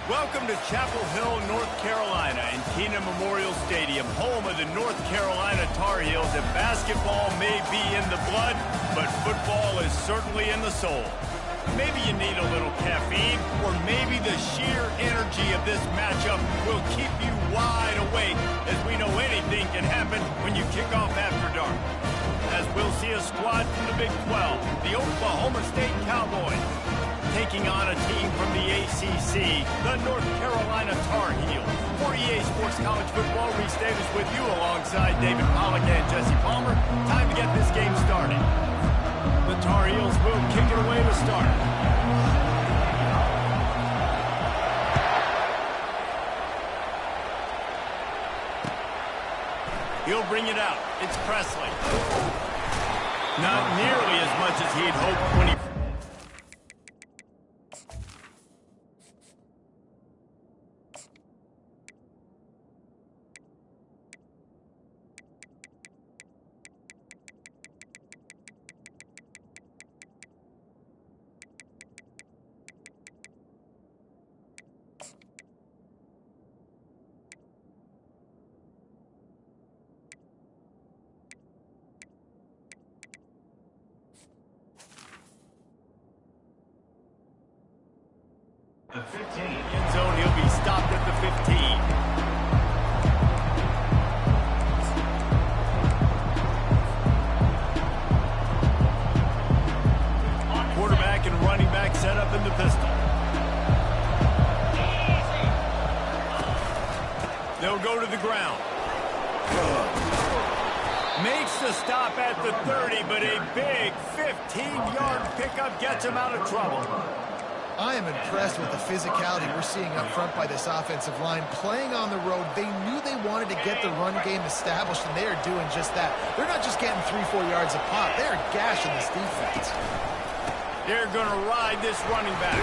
Welcome to Chapel Hill, North Carolina, and Keenan Memorial Stadium, home of the North Carolina Tar Heels. And basketball may be in the blood, but football is certainly in the soul. Maybe you need a little caffeine, or maybe the sheer energy of this matchup will keep you wide awake, as we know anything can happen when you kick off after dark. As we'll see a squad from the Big 12, the Oklahoma State Cowboys, taking on a team from the ACC, the North Carolina Tar Heels. For EA Sports College Football, Reese Davis with you alongside David Pollack and Jesse Palmer. Time to get this game started. The Tar Heels will kick it away to start. He'll bring it out. It's Presley. Not nearly as much as he'd hoped when he... The 15. End zone, he'll be stopped at the 15. Quarterback and running back set up in the pistol. They'll go to the ground. Makes the stop at the 30, but a big 15-yard pickup gets him out of trouble. I am impressed with the physicality we're seeing up front by this offensive line. Playing on the road, they knew they wanted to get the run game established, and they are doing just that. They're not just getting 3-4 yards a pop. They are gashing this defense. They're going to ride this running back.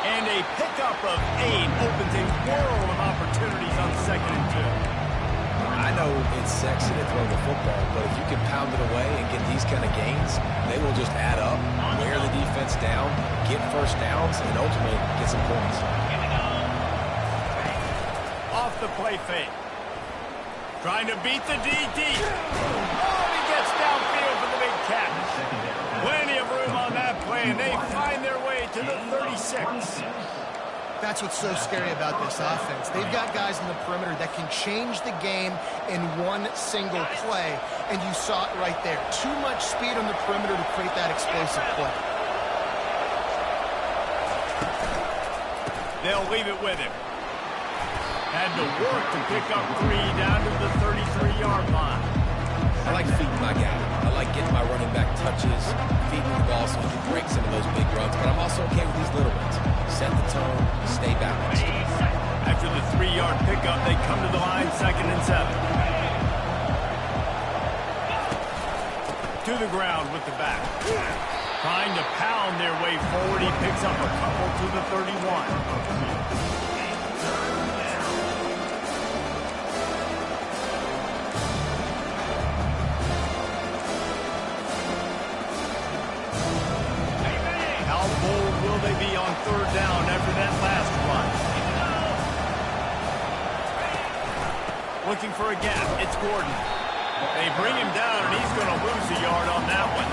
And a pickup of 8 opens a world of opportunities on 2nd and 2. I know it's sexy to throw the football, but if you can pound it away and get these kind of gains, they will just add up, wear the defense down, get first downs, and ultimately get some points. Off the play fake. Trying to beat the DD. Oh, he gets downfield for the big catch. Plenty of room on that play, and they find their way to the 36. That's what's so scary about this offense. They've got guys in the perimeter that can change the game in one single play, and you saw it right there. Too much speed on the perimeter to create that explosive play. They'll leave it with him. Had to work to pick up 3 down to the 33-yard line. I like feeding my guy. I like getting my running back touches, feeding the ball so he can break some of those big runs, but I'm also okay with these little ones. Set the tone, stay balanced. After the 3-yard pickup, they come to the line, 2nd and 7. To the ground with the back. Trying to pound their way forward, he picks up a couple to the 31. Will they be on 3rd down after that last run? Looking for a gap. It's Gordon. They bring him down, and he's going to lose a yard on that one.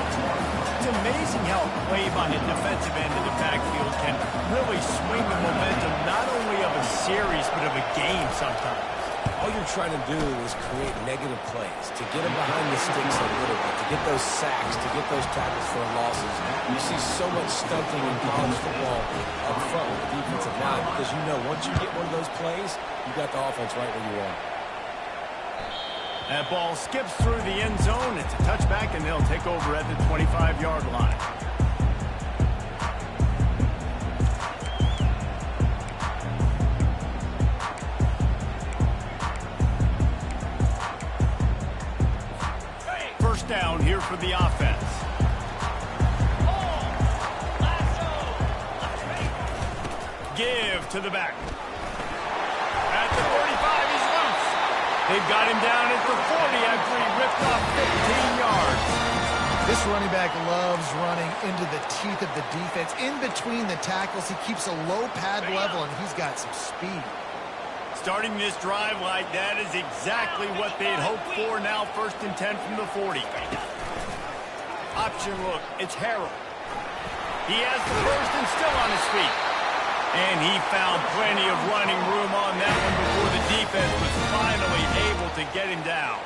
It's amazing how a play by the defensive end of the backfield can really swing the momentum not only of a series but of a game sometimes. All you're trying to do is create negative plays, to get them behind the sticks a little bit, to get those sacks, to get those tackles for losses. You see so much stunting in college football up front with the defensive line because you know once you get one of those plays, you got the offense right where you want. That ball skips through the end zone. It's a touchback, and they'll take over at the 25-yard line. First down here for the offense. Give to the back. At the 45, he's loose. They've got him down at the 40 after he ripped off 15 yards. This running back loves running into the teeth of the defense. In between the tackles, he keeps a low pad level, and he's got some speed. Starting this drive like that is exactly what they'd hoped for. Now 1st and 10 from the 40. Option look, it's Harrell. He has the first and still on his feet. And he found plenty of running room on that one before the defense was finally able to get him down.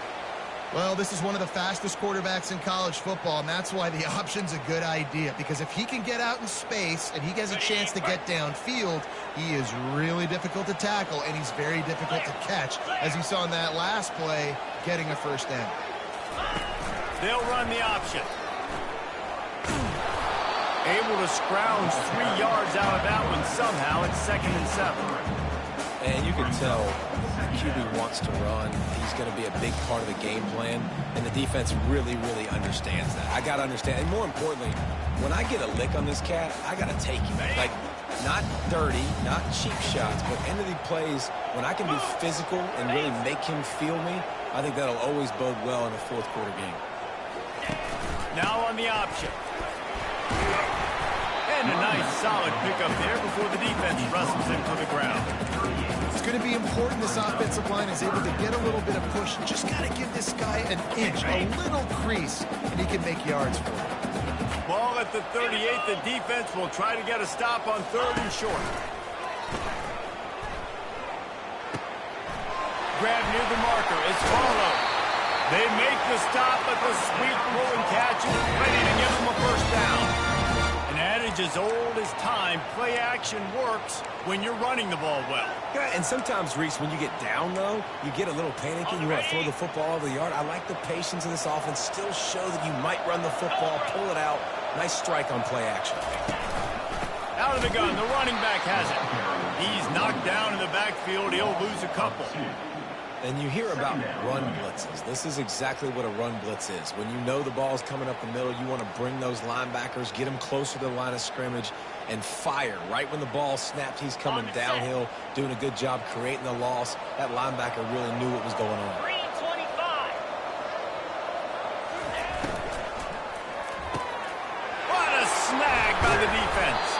Well, this is one of the fastest quarterbacks in college football, and that's why the option's a good idea. Because if he can get out in space and he has a chance to get downfield, he is really difficult to tackle, and he's very difficult to catch, as you saw in that last play, getting a first down. They'll run the option. Able to scrounge 3 yards out of that one somehow. It's 2nd and 7. And you can tell the QB wants to run. He's going to be a big part of the game plan, and the defense really, really understands that. I got to understand, and more importantly, when I get a lick on this cat, I got to take him. Like, not dirty, not cheap shots, but end of the plays, when I can be physical and really make him feel me, I think that'll always bode well in a fourth quarter game. Now on the option. And a nice solid pickup there before the defense wrestles him to the ground. It's going to be important this offensive line is able to get a little bit of push. Just got to give this guy an inch, a little crease, and he can make yards for it. Ball at the 38. The defense will try to get a stop on 3rd and short. Grab near the marker. It's followed. They make the stop, but the sweet pull and catch is ready to give them a first down. An adage as old as time, play action works when you're running the ball well. Yeah, and sometimes, Reese, when you get down, though, you get a little panicky. You want to throw the football over the yard. I like the patience of this offense. Still show that you might run the football, pull it out. Nice strike on play action. Out of the gun, the running back has it. He's knocked down in the backfield. He'll lose a couple. And you hear about run blitzes. This is exactly what a run blitz is. When you know the ball's coming up the middle, you want to bring those linebackers, get them closer to the line of scrimmage, and fire. Right when the ball snapped, he's coming downhill, doing a good job creating the loss. That linebacker really knew what was going on. What a snag by the defense.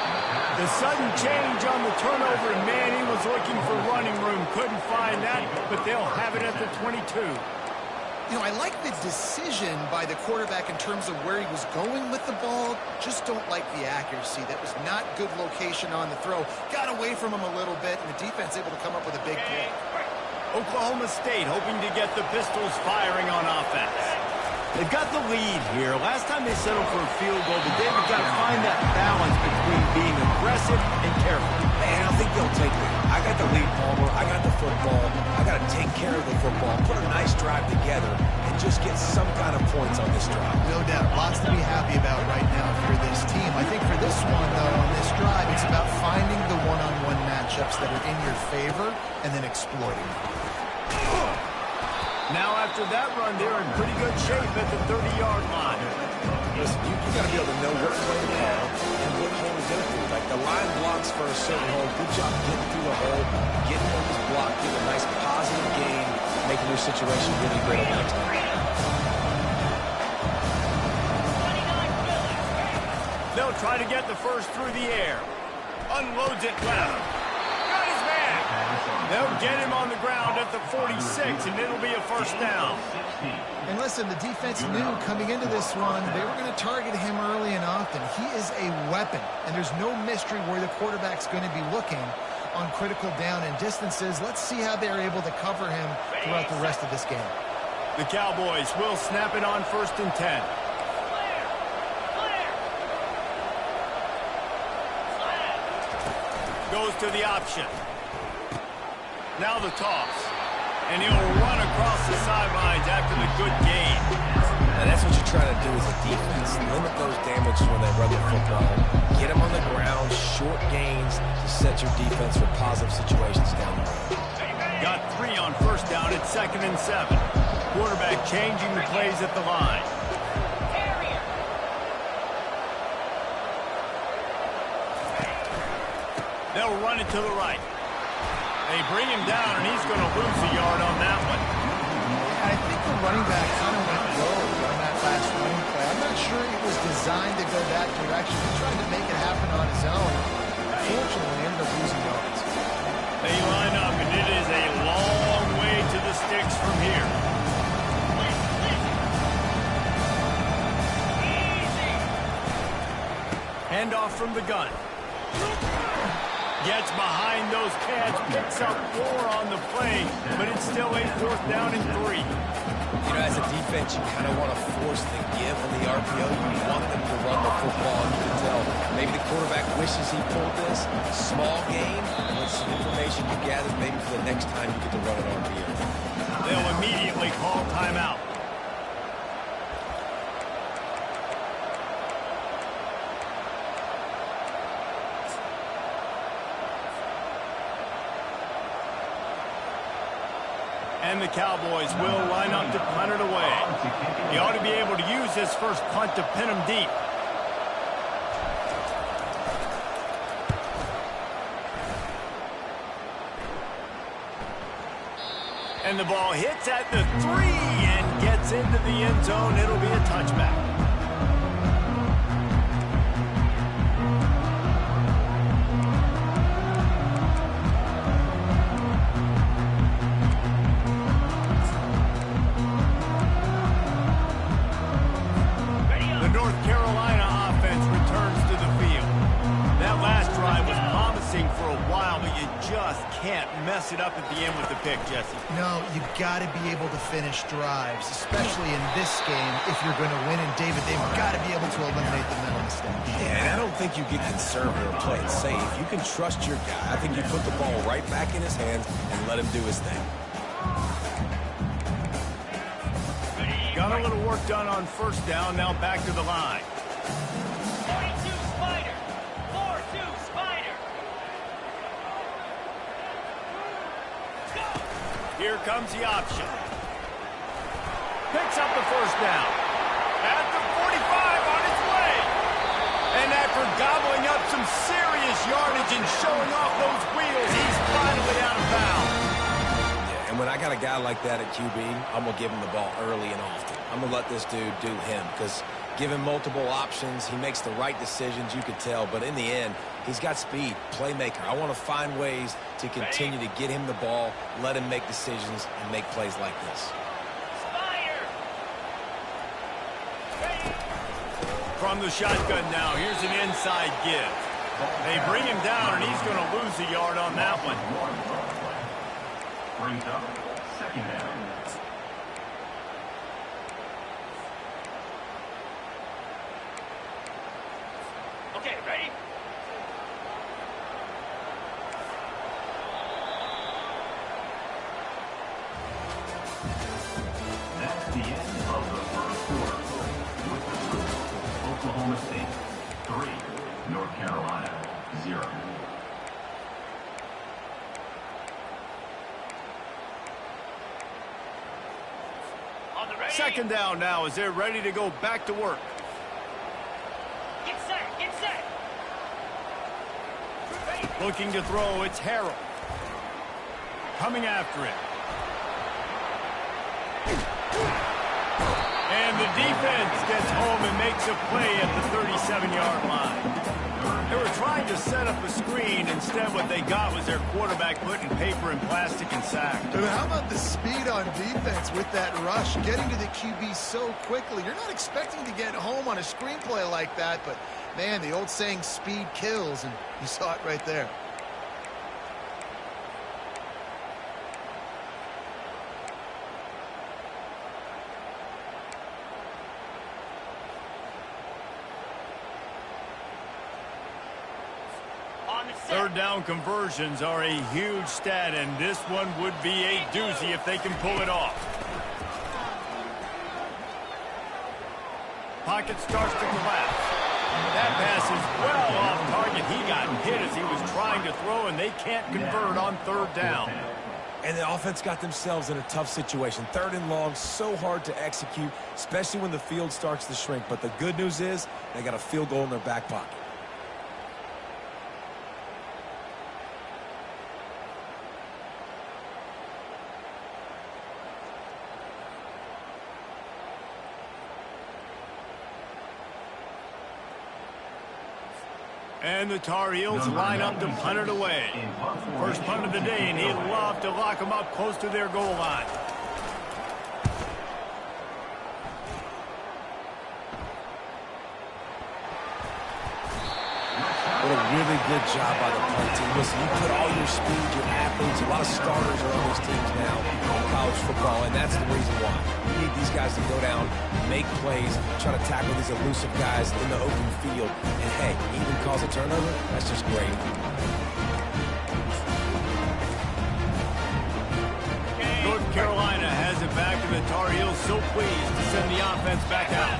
The sudden change on the turnover, and Manning was looking for running room. Couldn't find that, but they'll have it at the 22. You know, I like the decision by the quarterback in terms of where he was going with the ball. Just don't like the accuracy. That was not good location on the throw. Got away from him a little bit, and the defense able to come up with a big play. Oklahoma State hoping to get the Pistols firing on offense. They've got the lead here. Last time they settled for a field goal, but they've got to find that balance between being aggressive and careful. Man, I think they'll take it. I got the lead, Palmer. I got the football. I got to take care of the football, put a nice drive together, and just get some kind of points on this drive. No doubt. Lots to be happy about right now for this team. I think for this one, though, on this drive, it's about finding the one-on-one matchups that are in your favor and then exploiting them. Now, after that run, they're in pretty good shape at the 30-yard line. Listen, you got to be able to know what play to call and what hole to get through. Like, the line blocks for a certain hole. Good job getting through the hole, getting on this block, getting a nice positive gain, making your situation really great at that time. They'll try to get the first through the air. Unloads it left. Got his man. They'll get him on the ground at the 46, and it'll be a first down. And listen, the defense knew coming into this one, they were going to target him early and often. He is a weapon, and there's no mystery where the quarterback's going to be looking on critical down and distances. Let's see how they're able to cover him throughout the rest of this game. The Cowboys will snap it on 1st and 10. Goes to the option. Now the toss. And he'll run across the sidelines after the good gain. And that's what you try to do as a defense. Limit those damages when they run the football. Get them on the ground, short gains to set your defense for positive situations down the road. Got 3 on first down at 2nd and 7. Quarterback changing the plays at the line. They'll run it to the right. They bring him down, and he's going to lose a yard on that one. I think the running back kind of went rogue on that last running play. I'm not sure designed to go that direction. He tried to make it happen on his own. Unfortunately, ended up losing yards. They line up, and it is a long way to the sticks from here. Handoff from the gun. Gets behind those cats, picks up 4 on the play, but it's still a 4th down and 3. You know, as a defense, you kind of want to force the give on the RPO. You want them to run the football. You can tell maybe the quarterback wishes he pulled this. Small game, with some information you gathered, maybe for the next time you get to run an RPO. They'll immediately call timeout. And the Cowboys will line up to punt it away. He ought to be able to use his first punt to pin him deep. And the ball hits at the 3 and gets into the end zone. It'll be a touchback. Can't mess it up at the end with the pick, Jesse. No, you got to be able to finish drives, especially in this game if you're going to win. And David, they've got to be able to eliminate the mental mistakes. Yeah, and I don't think you get conservative or play it safe. You can trust your guy. I think you put the ball right back in his hands and let him do his thing. Got a little work done on 1st down. Now back to the line. 42 Spider. 4-2 Spider. Here comes the option. Picks up the 1st down. At the 45 on its way. And after gobbling up some serious yardage and showing off those wheels, he's finally out of bounds. Yeah, and when I got a guy like that at QB, I'm going to give him the ball early and often. I'm going to let this dude do him because give him multiple options. He makes the right decisions, you could tell. But in the end, he's got speed, playmaker. I want to find ways to continue to get him the ball, let him make decisions, and make plays like this. From the shotgun now, here's an inside give. They bring him down, and he's going to lose a yard on that one. Brings up 2nd down. Okay, ready? That's the end of the 1st quarter. With the score, Oklahoma State 3, North Carolina 0. On the ready? 2nd down now as they're ready to go back to work. Get set, get set. Ready? Looking to throw, it's Harrell. Coming after it. And the defense gets home and makes a play at the 37-yard line. They were trying to set up a screen. Instead, what they got was their quarterback putting paper and plastic and sack. But how about the speed on defense with that rush, getting to the QB so quickly? You're not expecting to get home on a screenplay like that, but, man, the old saying, speed kills, and you saw it right there. On the set. 3rd down conversions are a huge stat, and this one would be a doozy if they can pull it off. Pocket starts to collapse. That pass is well off target. He got hit as he was trying to throw, and they can't convert on 3rd down. And the offense got themselves in a tough situation. 3rd and long, so hard to execute, especially when the field starts to shrink. But the good news is they got a field goal in their back pocket. And the Tar Heels line up to punt it away. First punt of the day, and he'd love to lock them up close to their goal line. What a really good job by the punt team. Listen, you put all your speed, your athletes, a lot of starters are on these teams now in college football, and that's the reason why. You need these guys to go down, make plays, try to tackle these elusive guys in the open field, and hey, even cause a turnover, that's just great. North Carolina has it back, and the Tar Heels so pleased to send the offense back out.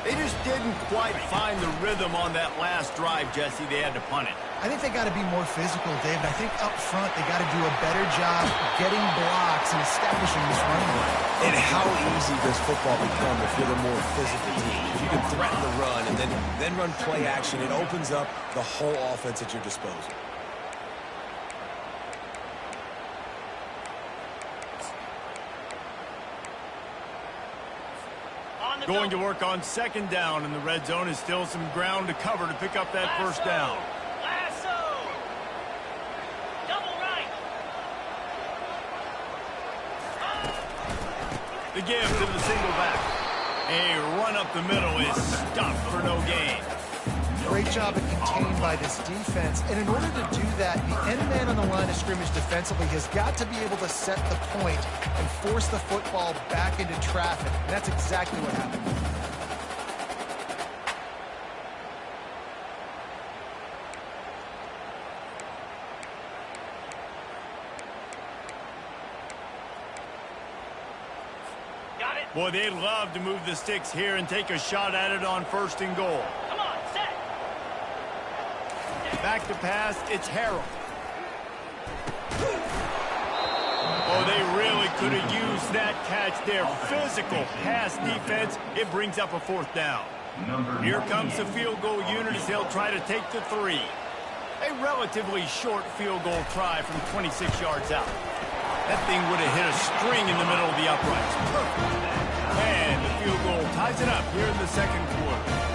They just didn't quite find the rhythm on that last drive, Jesse. They had to punt it. I think they got to be more physical, David. I think up front they got to do a better job getting blocks and establishing this running game. And how easy does football become if you're the more physical team? If you can threaten the run and then run play action, it opens up the whole offense at your disposal. Going to work on second down, and the red zone is still some ground to cover to pick up that first down. Lasso! Double right! The give to the single back. A run up the middle is stuffed for no gain. Great job at contained by this defense. And in order to do that, the end man on the line of scrimmage defensively has got to be able to set the point and force the football back into traffic. And that's exactly what happened. Got it! Boy, they'd love to move the sticks here and take a shot at it on first and goal. Come on, set! Back to pass, it's Harrell. Oh, they really could have used that catch there. Physical pass defense. It brings up a fourth down. Here comes the field goal unit as they'll try to take the 3. A relatively short field goal try from 26 yards out. That thing would have hit a string in the middle of the uprights. Perfect. And the field goal ties it up here in the second quarter.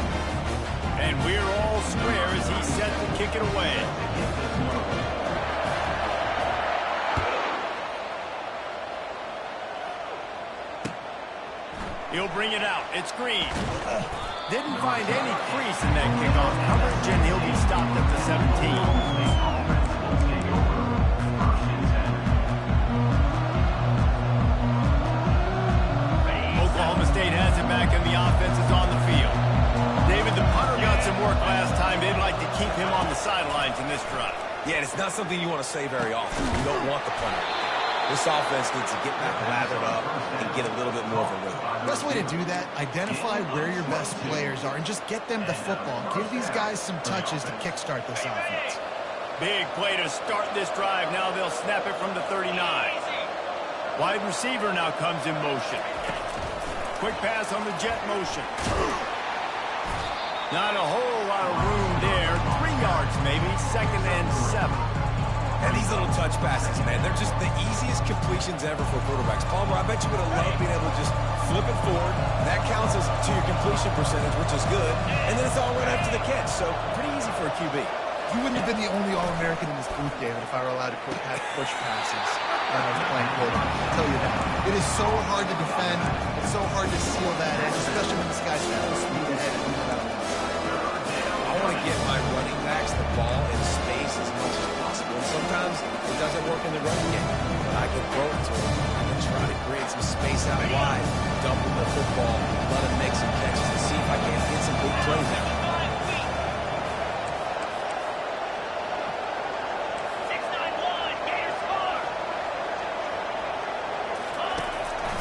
And we're all square as he's set to kick it away. He'll bring it out. It's Green. Didn't find any crease in that kickoff coverage, and he'll be stopped at the 17. Oklahoma State has it back, and the offense is on the field. David, the punter got some work last time. They'd like to keep him on the sidelines in this drive. Yeah, it's not something you want to say very often. You don't want the punter. This offense needs to get back lathered up and get a little bit more of a rhythm. Best way to do that, identify where your best players are and just get them the football. Give these guys some touches to kickstart this offense. Big play to start this drive. Now they'll snap it from the 39. Wide receiver now comes in motion. Quick pass on the jet motion. Not a whole lot of room there. 3 yards maybe, second and 7. And these little touch passes, man, they're just the easiest completions ever for quarterbacks. Palmer, I bet you would have loved being able to just flip it forward. That counts as to your completion percentage, which is good. And then it's all right after the catch, so pretty easy for a QB. You wouldn't have been the only All-American in this booth, David, if I were allowed to push passes when I was playing quarterback. I'll tell you that. It is so hard to defend. It's so hard to seal that edge, especially when this guy's full speed ahead. I want to get my running backs the ball in space as much as possible. And sometimes it doesn't work in the running game. But I can throw it to him. I can try to create some space out wide, dump him the football, let him make some catches, and see if I can't get some big plays out.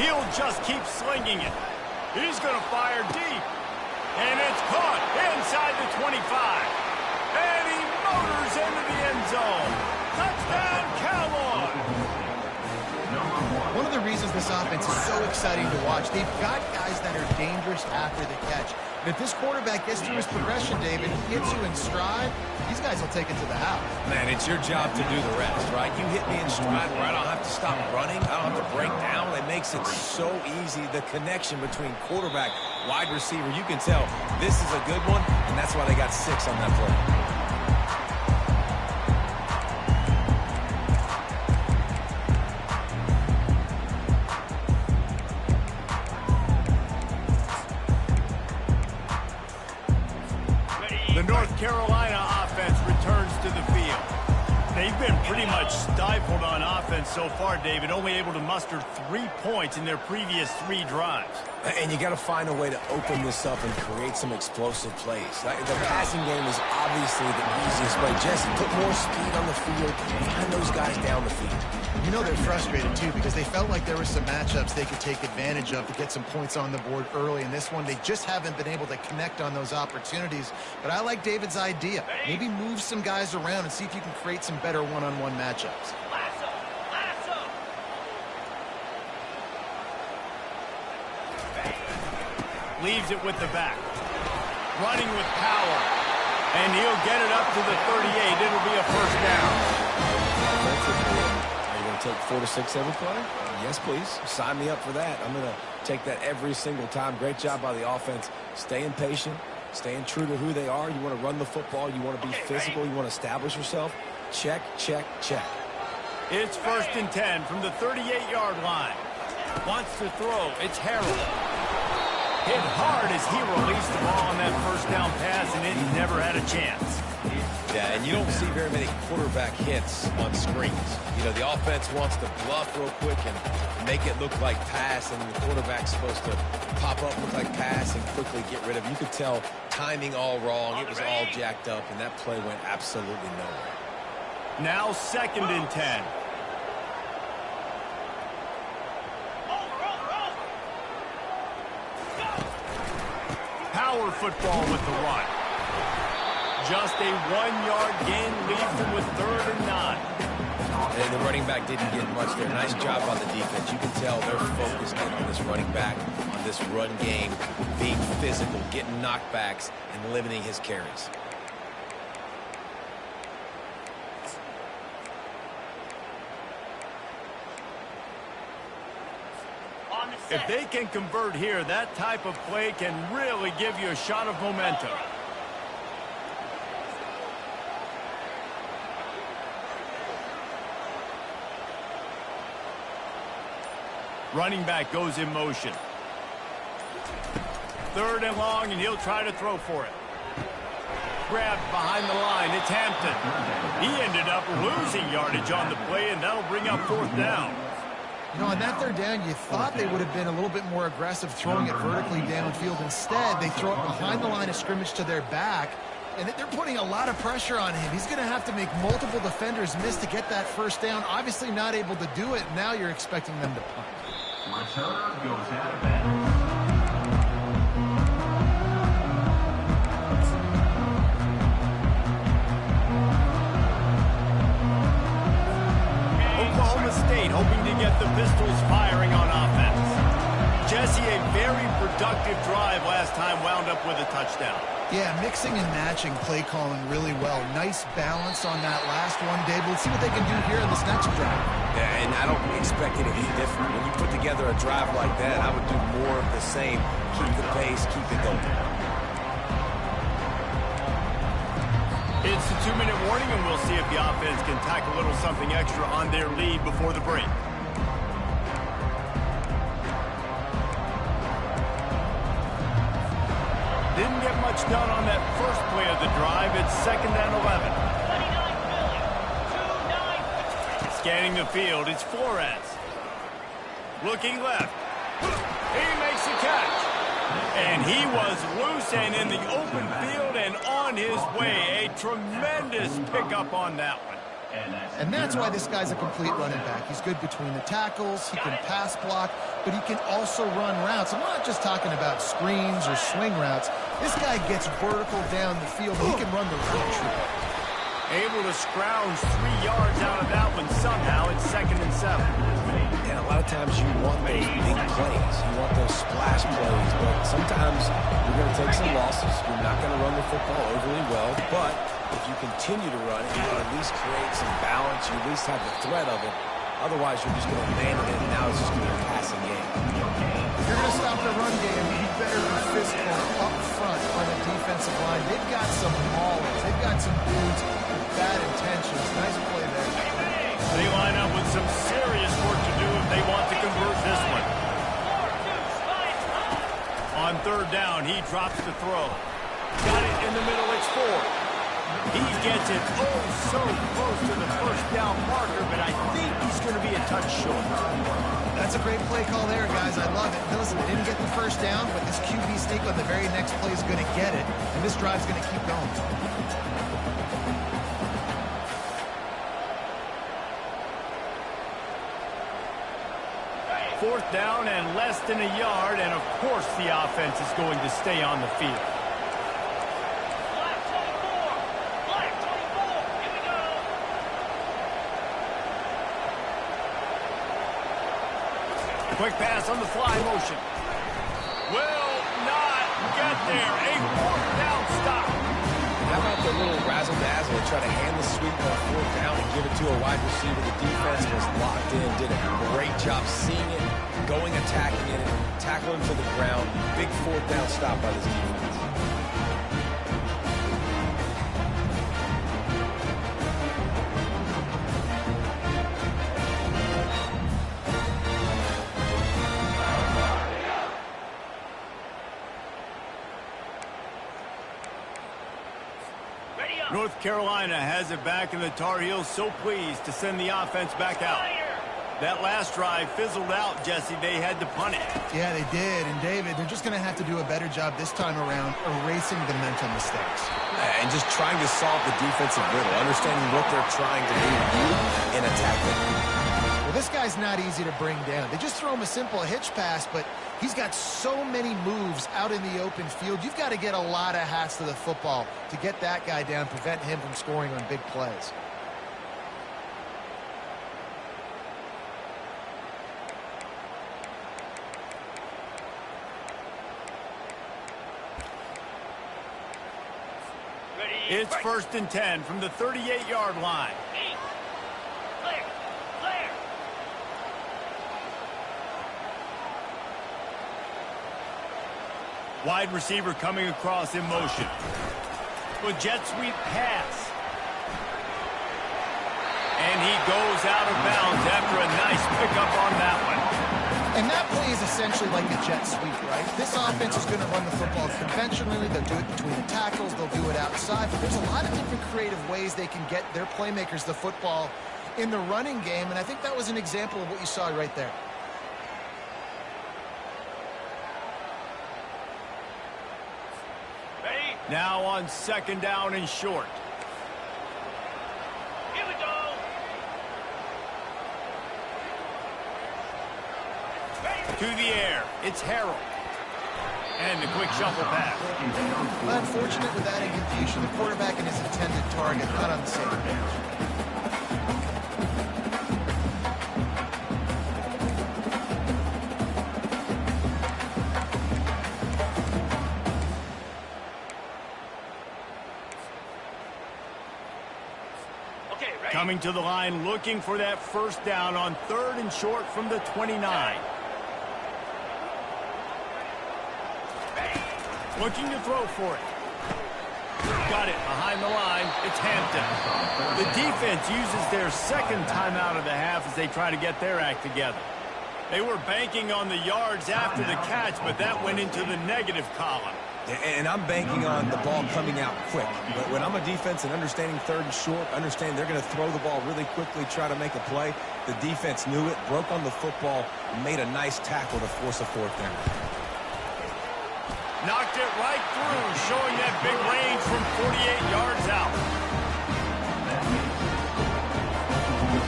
He'll just keep slinging it. He's going to fire deep. And it's caught inside the 25. And he motors into the end zone. Touchdown, Cowboys! One of the reasons this offense is so exciting to watch, they've got guys that are dangerous after the catch. And if this quarterback gets through his progression, David, he hits you in stride, these guys will take it to the house. Man, it's your job to do the rest, right? You hit me in stride where I don't have to stop running. I don't have to break down. It makes it so easy. The connection between quarterback, wide receiver, you can tell this is a good one, and that's why they got 6 on that play. The North Carolina offense returns to the field. They've been pretty much stifled on offense so far, David, only able to muster 3 points in their previous 3 drives. And you got to find a way to open this up and create some explosive plays. The passing game is obviously the easiest way. Jesse, put more speed on the field, find those guys down the field. You know they're frustrated, too, because they felt like there were some matchups they could take advantage of to get some points on the board early. In this one, they just haven't been able to connect on those opportunities. But I like David's idea. Maybe move some guys around and see if you can create some better one-on-one matchups. Leaves it with the back. Running with power. And he'll get it up to the 38. It'll be a first down. Are you going to take 4 to 6 every play? Yes, please. Sign me up for that. I'm going to take that every single time. Great job by the offense. Staying patient, staying true to who they are. You want to run the football. You want to be physical. You want to establish yourself. Check, check, check. It's 1st and 10 from the 38-yard line. Wants to throw. It's Harrell. Hit hard as he released the ball on that first down pass, and it never had a chance. Yeah, and you don't see very many quarterback hits on screens. You know, the offense wants to bluff real quick and make it look like pass, and the quarterback's supposed to pop up, look like pass, and quickly get rid of it. You could tell timing all wrong. It was all jacked up, and that play went absolutely nowhere. Now 2nd and 10. Power football with the run. Just a 1-yard gain leaves them with 3rd and 9. And the running back didn't get much there. Nice job on the defense. You can tell they're focused in on this running back, on this run game, being physical, getting knockbacks, and limiting his carries. If they can convert here, that type of play can really give you a shot of momentum. Running back goes in motion. 3rd and long, and he'll try to throw for it. Grabbed behind the line. It's Hampton. He ended up losing yardage on the play, and that'll bring up 4th down. You know, on that 3rd down, you thought they would have been a little bit more aggressive throwing it vertically downfield. Instead, they throw it behind the line of scrimmage to their back, and they're putting a lot of pressure on him. He's going to have to make multiple defenders miss to get that 1st down. Obviously not able to do it. Now you're expecting them to punt. Returner goes out of bounds. Oklahoma State hoping to get the Pistols firing on offense. Jesse, a very productive drive last time, wound up with a touchdown. Yeah, mixing and matching play calling really well. Nice balance on that last one, Dave. Let's see what they can do here in this next drive. Yeah, and I don't expect it to be different. When you put together a drive like that, I would do more of the same. Keep the pace, keep it going. It's a 2-minute warning, and we'll see if the offense can tack a little something extra on their lead before the break. Didn't get much done on that first play of the drive. It's 2nd and 11. Scanning the field, it's Flores. Looking left. He makes the catch. And he was loose and in the open field and on his way. A tremendous pickup on that one. And that's why this guy's a complete running back. He's good between the tackles, he can pass block, but he can also run routes. I'm not just talking about screens or swing routes. This guy gets vertical down the field, and he can run the route tree. Able to scrounge 3 yards out of that one somehow. It's 2nd and 7. And a lot of times you want those big plays. You want those splash plays. But sometimes you're going to take some losses. You're not going to run the football overly well. But if you continue to run it, you can at least create some balance. You at least have the threat of it. Otherwise, you're just going to abandon it, and now it's just going to be a passing game. If you're going to stop the run game, you better be physical up front on the defensive line. They've got some maulers. They've got some dudes with bad intentions. Nice play there. They line up with some serious work to do if they want to convert this one. On third down, he drops the throw. Got it in the middle, it's 4. He gets it so close to the first down marker, but I think he's going to be a touch short. That's a great play call there, guys. I love it. Listen, they didn't get the first down, but this QB sneak on the very next play is going to get it, and this drive's going to keep going. Fourth down and less than a yard, and of course the offense is going to stay on the field. Quick pass on the fly motion. Will not get there. A fourth down stop. How about the little razzle-dazzle and try to hand the sweep on fourth down and give it to a wide receiver? The defense was locked in, did a great job seeing it, going, attacking it, and tackling to the ground. Big fourth down stop by this defense. North Carolina has it back, and the Tar Heels so pleased to send the offense back out. That last drive fizzled out, Jesse. They had to punt it. Yeah, they did. And, David, they're just going to have to do a better job this time around erasing the mental mistakes. And just trying to solve the defensive riddle, understanding what they're trying to do and attacking. Well, this guy's not easy to bring down. They just throw him a simple hitch pass, but he's got so many moves out in the open field. You've got to get a lot of hats to the football to get that guy down, prevent him from scoring on big plays. It's 1st and 10 from the 38-yard line. Clear. Clear. Wide receiver coming across in motion. With jet sweep pass. And he goes out of bounds after a nice pickup on that one. And that play is essentially like a jet sweep, right? This offense is going to run the football conventionally. They'll do it between the tackles. They'll do it outside. But there's a lot of different creative ways they can get their playmakers the football in the running game. And I think that was an example of what you saw right there. Ready? Now on 2nd down and short. Here we go. To the air. It's Harrell. And the quick shuffle pass. Well, unfortunate with that incompletion. The quarterback and his intended target not on the same page. Okay, ready? Coming to the line, looking for that 1st down on 3rd and short from the 29. Looking to throw for it. Got it behind the line. It's Hampton. The defense uses their 2nd timeout of the half as they try to get their act together. They were banking on the yards after the catch, but that went into the negative column. And I'm banking on the ball coming out quick. But when I'm a defense and understanding 3rd and short, understand they're going to throw the ball really quickly, try to make a play. The defense knew it, broke on the football, made a nice tackle to force a 4th down. Knocked it right through, showing that big range from 48 yards out.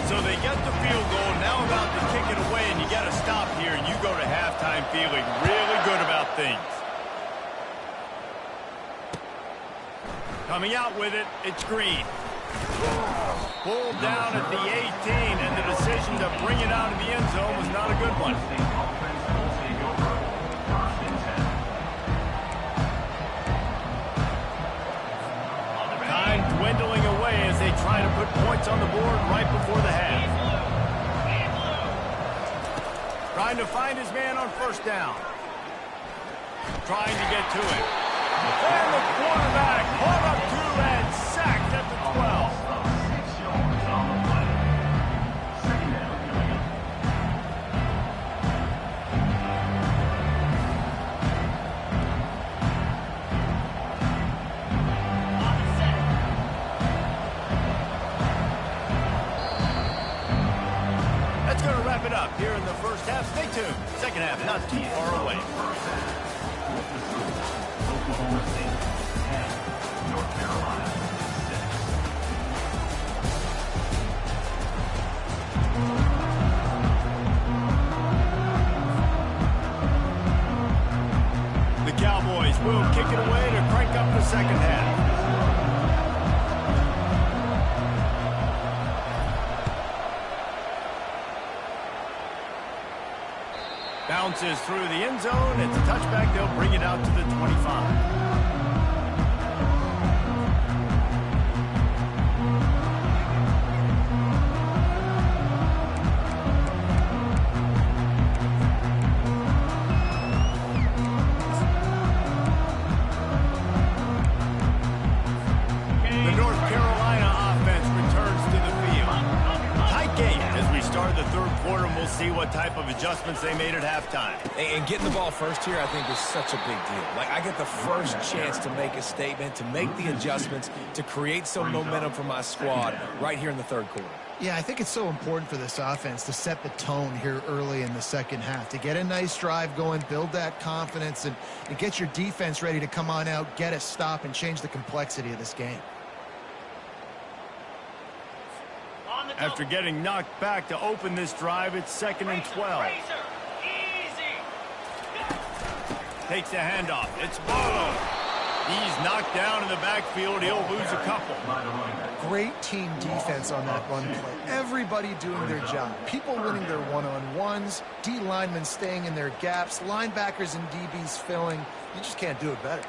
So they get the field goal, now about to kick it away, and you got to stop here, and you go to halftime feeling really good about things. Coming out with it, it's Green. Pulled down at the 18, and the decision to bring it out of the end zone was not a good one. Time dwindling away as they try to put points on the board right before the half. Trying to find his man on first down. Trying to get to him. And the quarterback caught up to and sacked at the 12. 6 yards on the play. Second down coming up. On the set. That's going to wrap it up here in the first half. Stay tuned. Second half not too far away. Oklahoma State 10, North Carolina 6. The Cowboys will kick it away to crank up the second half. Bounces through the end zone. It's a touchback. They'll bring it out to the 25. The North Carolina offense returns to the field. Tight game as we start the third quarter, and we'll see what type of adjustments they made at halftime. And getting the ball first here, I think, is such a big deal. Like, I get the first chance to make a statement, to make the adjustments, to create some momentum for my squad right here in the third quarter. Yeah, I think it's so important for this offense to set the tone here early in the second half, to get a nice drive going, build that confidence, and get your defense ready to come on out, get a stop, and change the complexity of this game. On the After getting knocked back to open this drive, it's 2nd and 12. Easy. Takes the handoff. It's Barlow. He's knocked down in the backfield. He'll lose a couple. Great team defense on that run play. Everybody doing their job. People winning their one-on-ones, D linemen staying in their gaps, linebackers and DBs filling. You just can't do it better.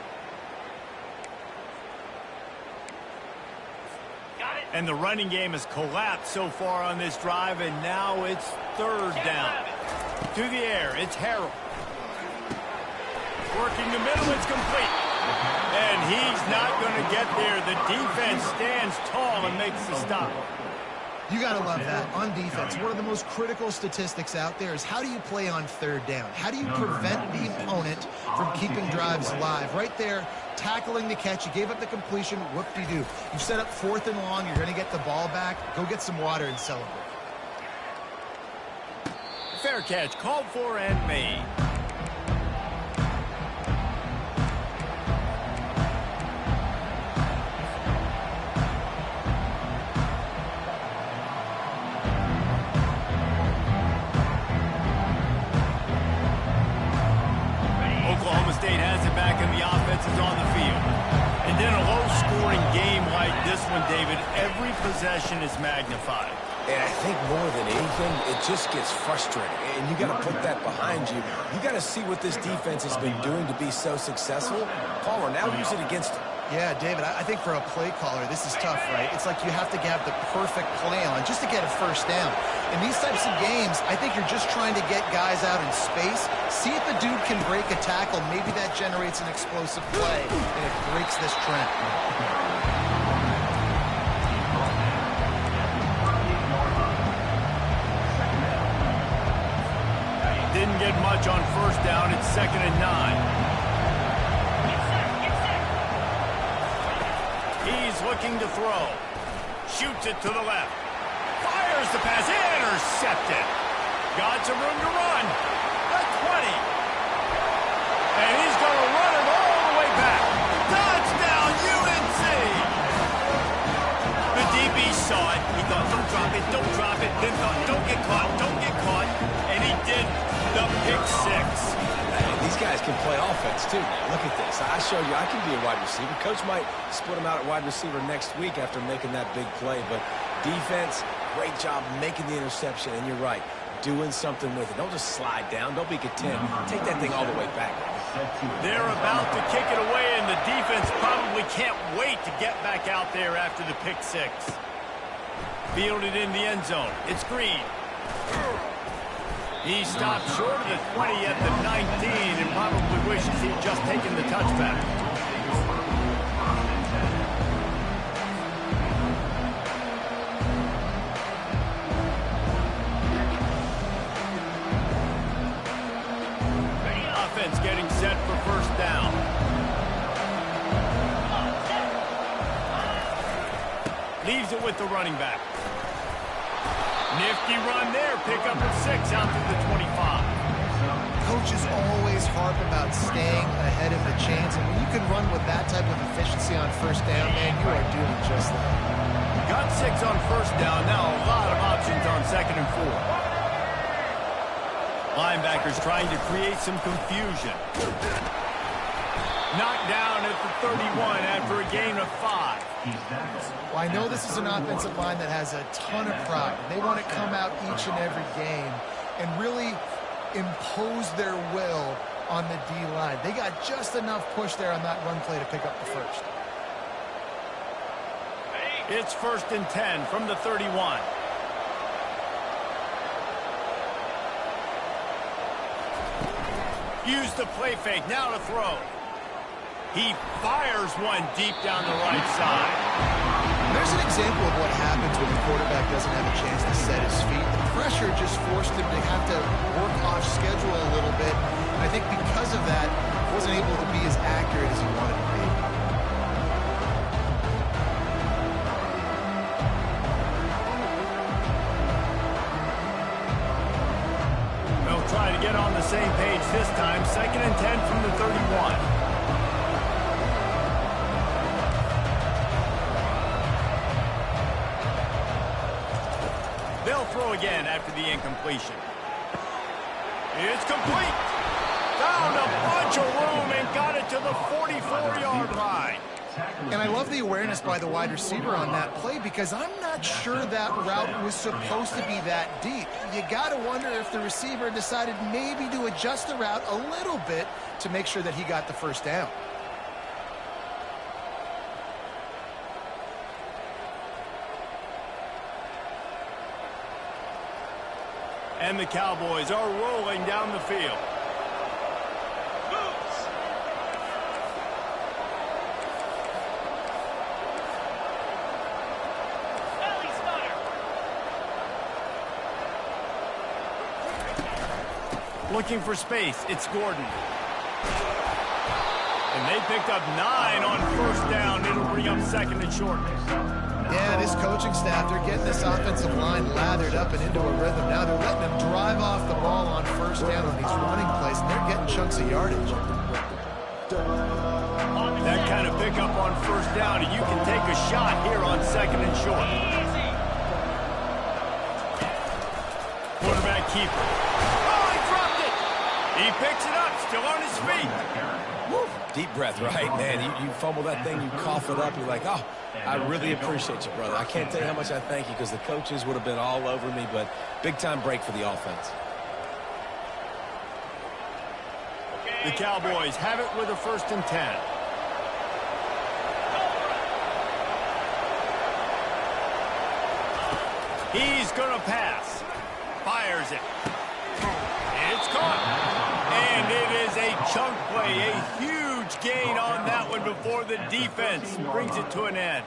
Got it. And the running game has collapsed so far on this drive, and now it's third down. To the air, it's Harrell. Working the middle, it's complete. And he's not going to get there. The defense stands tall and makes the stop. You got to love that. On defense, one of the most critical statistics out there is how do you play on third down? How do you prevent the opponent from keeping drives alive? Right there, tackling the catch. You gave up the completion. Whoop-de-doo. You've set up 4th and long. You're going to get the ball back. Go get some water and celebrate. Fair catch, called for and made. Oklahoma State has it back and the offense is on the field. And in a low-scoring game like this one, David, every possession is magnified. And I think more than anything, it just gets frustrating. And you got to put that behind you. You got to see what this defense has been doing to be so successful. Palmer, now use it against them. Yeah, David, I think for a play caller, this is tough, right? It's like you have to have the perfect play on just to get a first down. In these types of games, I think you're just trying to get guys out in space, see if the dude can break a tackle. Maybe that generates an explosive play, and it breaks this trend. Didn't get much on first down. It's 2nd and 9. He's looking to throw. Shoots it to the left. Fires the pass. Intercepted. Got some room to run. The 20. And he's going to run it all the way back. Touchdown, UNC! The DB saw it. He thought, don't drop it, don't drop it. Then thought, don't get caught, don't get caught. And he did the pick 6. These guys can play offense, too. Look at this. I showed you I can be a wide receiver. Coach might split him out at wide receiver next week after making that big play. But defense, great job making the interception. And you're right, doing something with it. Don't just slide down. Don't be content. Take that thing all the way back. They're about to kick it away, and the defense probably can't wait to get back out there after the pick 6. Fielded in the end zone. It's Green. He stopped short of the 20 at the 19 and probably wishes he'd just taken the touchback. Offense getting set for first down. Leaves it with the running back. Nifty run there. Pick up of 6 out to the 25. Coaches always harp about staying ahead of the chains, and when you can run with that type of efficiency on first down, man, you are doing just that. Got 6 on first down. Now a lot of options on 2nd and 4. Linebackers trying to create some confusion. Knocked down at the 31 after a gain of 5. Well, I know this is an offensive line that has a ton of pride. They want to come out each and every game and really impose their will on the D-line. They got just enough push there on that run play to pick up the first. It's 1st and 10 from the 31. Use the play fake. Now to throw. He fires one deep down the right side. There's an example of what happens when the quarterback doesn't have a chance to set his feet. The pressure just forced him to have to work off schedule a little bit. And I think because of that, he wasn't able to be as accurate as he wanted to be. They'll try to get on the same page this time. 2nd and 10 from the 31. They'll throw again after the incompletion. It's complete. Found a bunch of room and got it to the 44-yard line. And I love the awareness by the wide receiver on that play because I'm not sure that route was supposed to be that deep. You got to wonder if the receiver decided maybe to adjust the route a little bit to make sure that he got the first down. And the Cowboys are rolling down the field. Belly stunner. Looking for space. It's Gordon. And they picked up 9 on first down. It'll bring up 2nd and short. Yeah, this coaching staff, they're getting this offensive line lathered up and into a rhythm. Now they're letting them drive off the ball on first down on these running plays, and they're getting chunks of yardage. That kind of pickup on first down, and you can take a shot here on 2nd and short. Easy. Quarterback keeper. Oh, he dropped it! He picks it up, still on his feet. Woo. Deep breath, right, man? You fumble that thing, you cough it up, you're like, oh, I really appreciate you, brother. I can't tell you how much I thank you because the coaches would have been all over me, but big-time break for the offense. The Cowboys have it with a 1st and 10. He's going to pass. Fires it. It's caught. And it is a chunk play, a huge gain on that one before the defense brings it to an end.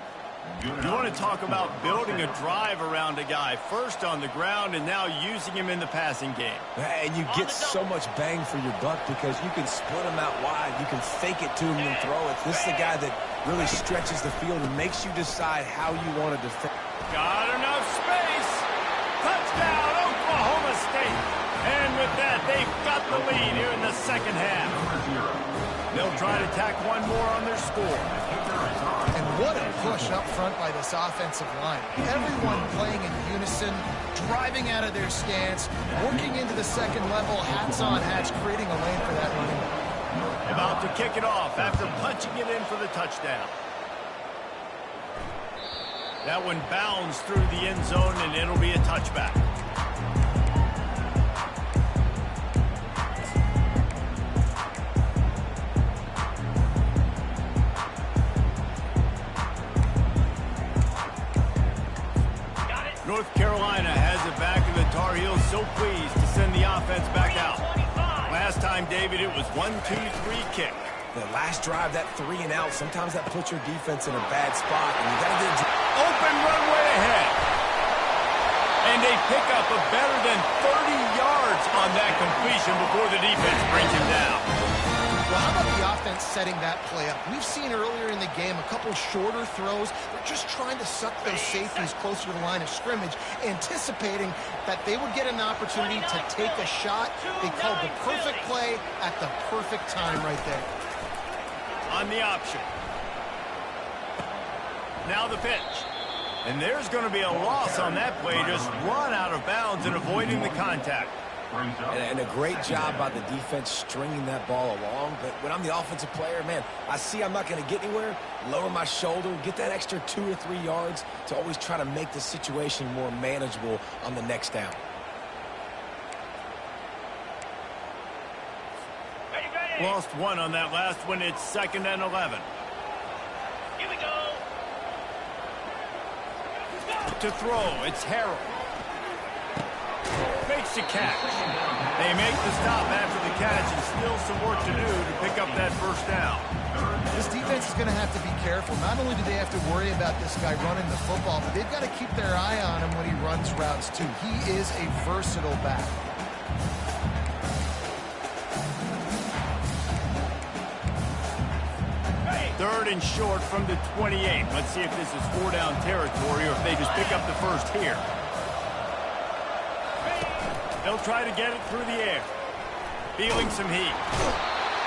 You want to talk about building a drive around a guy, first on the ground and now using him in the passing game. And you get so much bang for your buck because you can split him out wide. You can fake it to him and throw it. This is the guy that really stretches the field and makes you decide how you want to defend. Got enough space. Touchdown, Oklahoma State. And with that, they've got the lead here in the second half. They'll try to tack one more on their score. And what a push up front by this offensive line. Everyone playing in unison, driving out of their stance, working into the second level, hats on hats, creating a lane for that running back. About to kick it off after punching it in for the touchdown. That one bounds through the end zone, and it'll be a touchback. North Carolina has it back in the Tar Heels so pleased to send the offense back out. Last time, David, it was 1-2-3 kick. The last drive, that 3 and out, sometimes that puts your defense in a bad spot, and you got to get Open runway ahead. And they pick up a better than 30 yards on that completion before the defense brings him down. Well, how about the offense setting that play up? We've seen earlier in the game a couple shorter throws. They're just trying to suck those safeties closer to the line of scrimmage, anticipating that they would get an opportunity to take a shot. They called the perfect play at the perfect time right there. On the option. Now the pitch. And there's going to be a loss on that play. Just run out of bounds and avoiding the contact. And a great job by the defense stringing that ball along. But when I'm the offensive player, man, I see I'm not going to get anywhere, lower my shoulder, get that extra 2 or 3 yards to always try to make the situation more manageable on the next down. Lost one on that last one. It's 2nd and 11. Here we go. To throw, it's Harrell. Makes the catch. They make the stop after the catch, and still some work to do to pick up that first down. This defense is going to have to be careful. Not only do they have to worry about this guy running the football, but they've got to keep their eye on him when he runs routes too. He is a versatile back. 3rd and short from the 28. Let's see if this is 4-down territory or if they just pick up the first here. They'll try to get it through the air. Feeling some heat.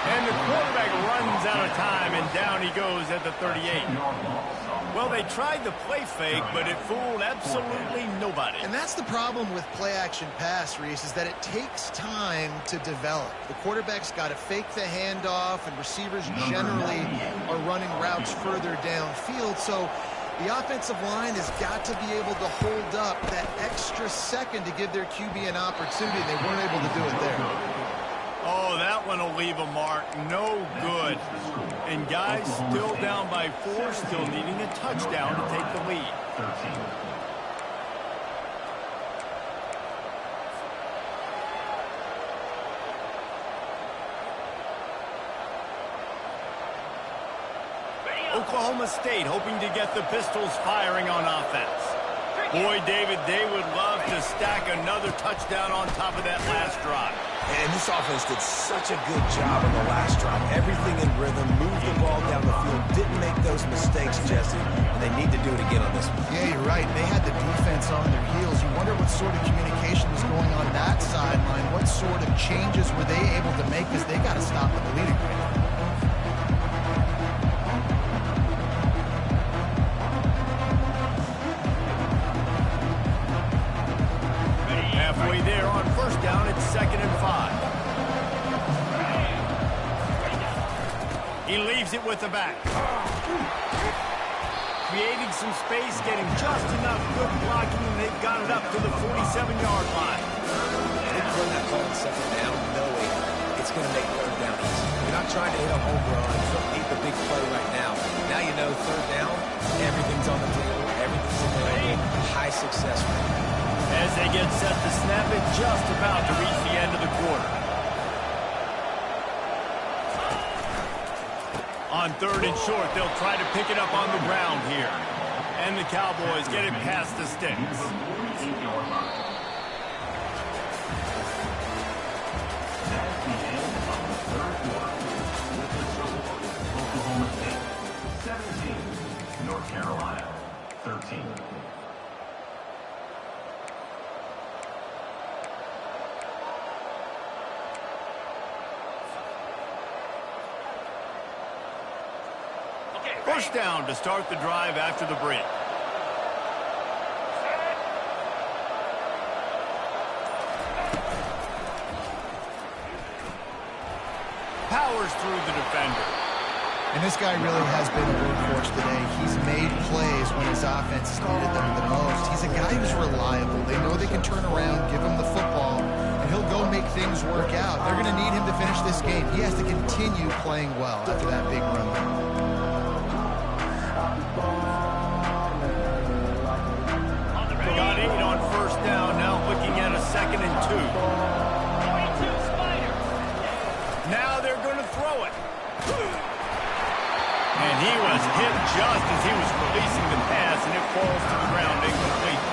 And the quarterback runs out of time, and down he goes at the 38. Well, they tried the play fake, but it fooled absolutely nobody. And that's the problem with play-action pass, Reese, is that it takes time to develop. The quarterback's got to fake the handoff, and receivers generally are running routes further downfield. So the offensive line has got to be able to hold up that extra second to give their QB an opportunity. They weren't able to do it there. Oh, that one will leave a mark. No good. And guys, still down by 4, still needing a touchdown to take the lead. Oklahoma State hoping to get the Pistols firing on offense. Boy, David, they would love to stack another touchdown on top of that last drive. And this offense did such a good job on the last drive. Everything in rhythm, moved the ball down the field, didn't make those mistakes, Jesse, and they need to do it again on this one. Yeah, you're right. They had the defense on their heels. You wonder what sort of communication was going on that sideline. What sort of changes were they able to make, because they got to stop the bleeding right now. Halfway there on 1st down, it's 2nd and 5. He leaves it with the back. Creating some space, getting just enough good blocking, and they've got it up to the 47-yard line. They run that ball on 2nd down knowing it's going to make 3rd down easy. You're not trying to hit a home run. You don't need the big play right now. Now you know 3rd down, everything's on the table, everything's available, high success rate. As they get set to snap it, just about to reach the end of the quarter. On 3rd and short, they'll try to pick it up on the ground here. And the Cowboys get it past the sticks. Oklahoma State, 17. North Carolina, 13. First down to start the drive after the break. Powers through the defender. And this guy really has been a workhorse today. He's made plays when his offense has needed them the most. He's a guy who's reliable. They know they can turn around, give him the football, and he'll go make things work out. They're going to need him to finish this game. He has to continue playing well after that big run. Got 8 on 1st down, now looking at a he was hit just as he was releasing the pass, and it falls to the ground incomplete.